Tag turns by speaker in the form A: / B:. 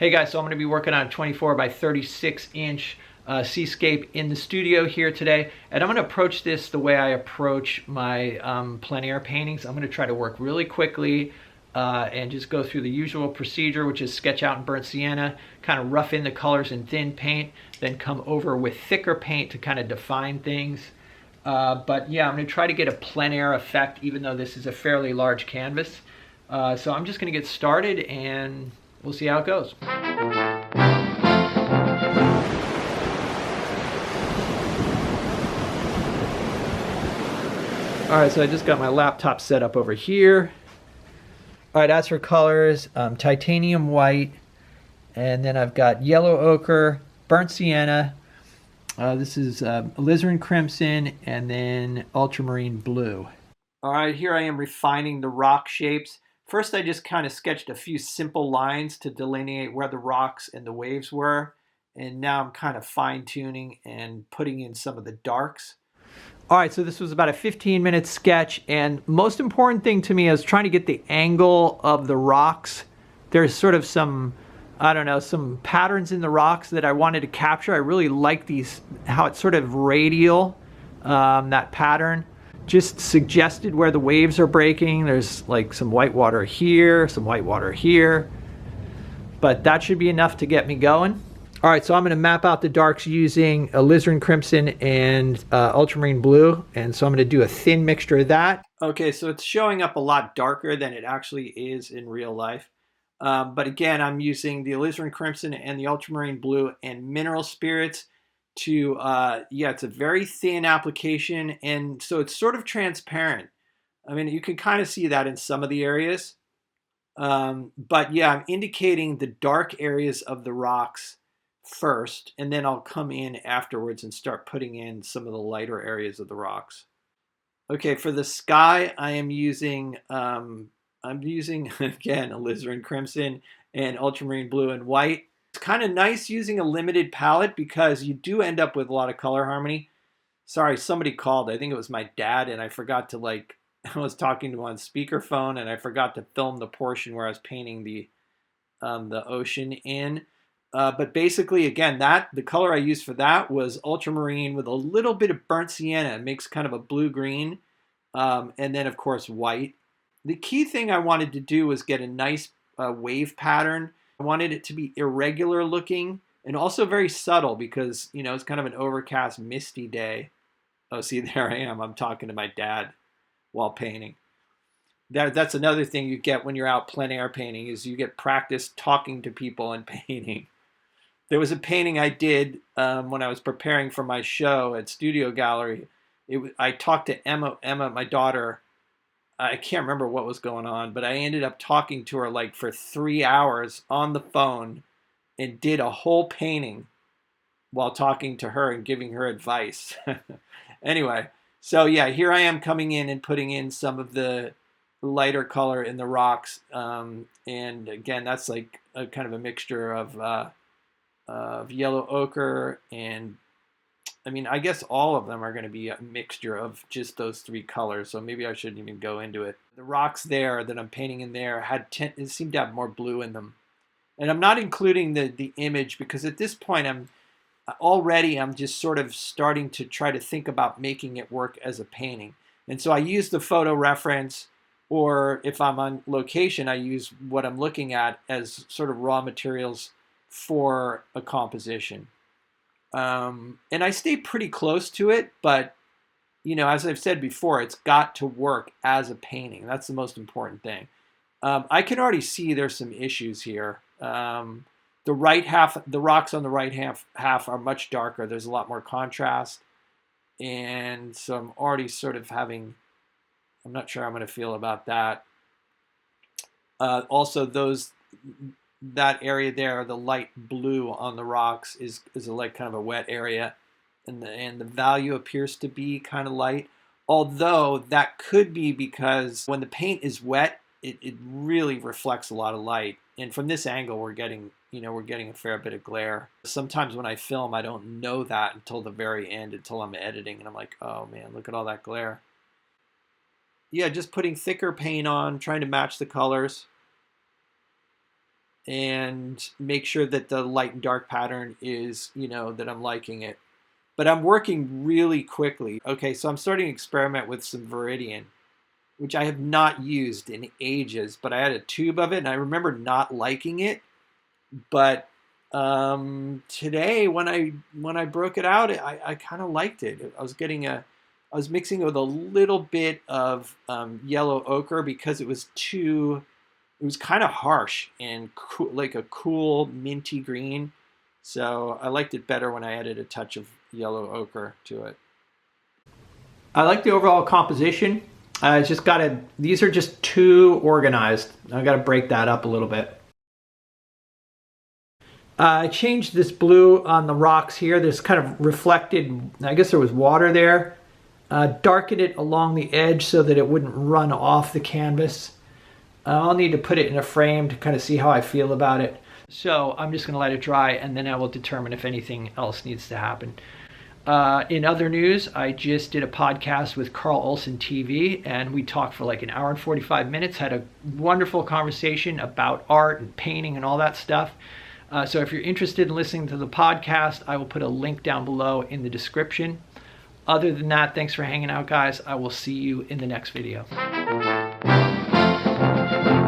A: Hey guys, so I'm going to be working on a 24 by 36 inch Seascape in the studio here today, and I'm going to approach this the way I approach my plein air paintings. I'm going to try to work really quickly and just go through the usual procedure, which is sketch out in burnt sienna, kind of rough in the colors in thin paint, then come over with thicker paint to kind of define things. But yeah, I'm going to try to get a plein air effect, even though this is a fairly large canvas. So I'm just going to get started and we'll see how it goes. All right, so I just got my laptop set up over here. All right, as for colors, titanium white, and then I've got yellow ochre, burnt sienna. This is alizarin crimson, and then ultramarine blue. All right, here I am refining the rock shapes. First, I just kind of sketched a few simple lines to delineate where the rocks and the waves were. And now I'm kind of fine-tuning and putting in some of the darks. All right, so this was about a 15-minute sketch. And most important thing to me is trying to get the angle of the rocks. There's sort of some, I don't know, some patterns in the rocks that I wanted to capture. I really like these, how it's sort of radial, that pattern. Just suggested where the waves are breaking. There's like some white water here, some white water here, but that should be enough to get me going. All right, so I'm going to map out the darks using alizarin crimson and ultramarine blue, and so I'm going to do a thin mixture of that. Okay, so it's showing up a lot darker than it actually is in real life. But again, I'm using the alizarin crimson and the ultramarine blue and mineral spirits to yeah, it's a very thin application, and so it's sort of transparent. I mean, you can kind of see that in some of the areas, but yeah, I'm indicating the dark areas of the rocks first, and then I'll come in afterwards and start putting in some of the lighter areas of the rocks. Okay, for the sky, I'm using again alizarin crimson and ultramarine blue and white. It's kind of nice using a limited palette because you do end up with a lot of color harmony. Sorry, somebody called. I think it was my dad, and I forgot to I was talking to him on speakerphone, and I forgot to film the portion where I was painting the ocean in. But basically, again, the color I used for that was ultramarine with a little bit of burnt sienna. It makes kind of a blue-green, and then, of course, white. The key thing I wanted to do was get a nice wave pattern. I wanted it to be irregular looking and also very subtle because, you know, it's kind of an overcast, misty day. Oh, see, there I am. I'm talking to my dad while painting. That's another thing you get when you're out plein air painting is you get practice talking to people and painting. There was a painting I did when I was preparing for my show at Studio Gallery. I talked to Emma, my daughter. I can't remember what was going on, but I ended up talking to her like for 3 hours on the phone and did a whole painting while talking to her and giving her advice. Anyway, so yeah, here I am coming in and putting in some of the lighter color in the rocks. And again, that's like a kind of a mixture of yellow ochre and I mean, I guess all of them are going to be a mixture of just those three colors, so maybe I shouldn't even go into it. The rocks there that I'm painting in there it seemed to have more blue in them. And I'm not including the image because at this point I'm just sort of starting to try to think about making it work as a painting. And so I use the photo reference, or if I'm on location, I use what I'm looking at as sort of raw materials for a composition. And I stay pretty close to it, but, you know, as I've said before, it's got to work as a painting. That's the most important thing. I can already see there's some issues here. The rocks on the right half are much darker. There's a lot more contrast. And so I'm already sort of I'm not sure how I'm going to feel about that. Also, that area there, the light blue on the rocks is like kind of a wet area, and the value appears to be kind of light. Although that could be because when the paint is wet, it really reflects a lot of light. And from this angle, we're getting a fair bit of glare. Sometimes when I film, I don't know that until the very end, until I'm editing, and I'm like, oh man, look at all that glare. Yeah, just putting thicker paint on, trying to match the colors. and make sure that the light and dark pattern is, that I'm liking it. But I'm working really quickly. Okay, so I'm starting to experiment with some Viridian, which I have not used in ages, but I had a tube of it and I remember not liking it. But today when I broke it out, I kind of liked it. I was mixing it with a little bit of yellow ochre because it was kind of harsh and like a cool minty green. So I liked it better when I added a touch of yellow ochre to it. I like the overall composition. I just these are just too organized. I got to break that up a little bit. I changed this blue on the rocks here. There's kind of reflected, I guess there was water there. Darkened it along the edge so that it wouldn't run off the canvas. I'll need to put it in a frame to kind of see how I feel about it. So I'm just going to let it dry and then I will determine if anything else needs to happen. In other news, I just did a podcast with Carl Olson TV and we talked for like an hour and 45 minutes, had a wonderful conversation about art and painting and all that stuff. So if you're interested in listening to the podcast, I will put a link down below in the description. Other than that, thanks for hanging out, guys. I will see you in the next video.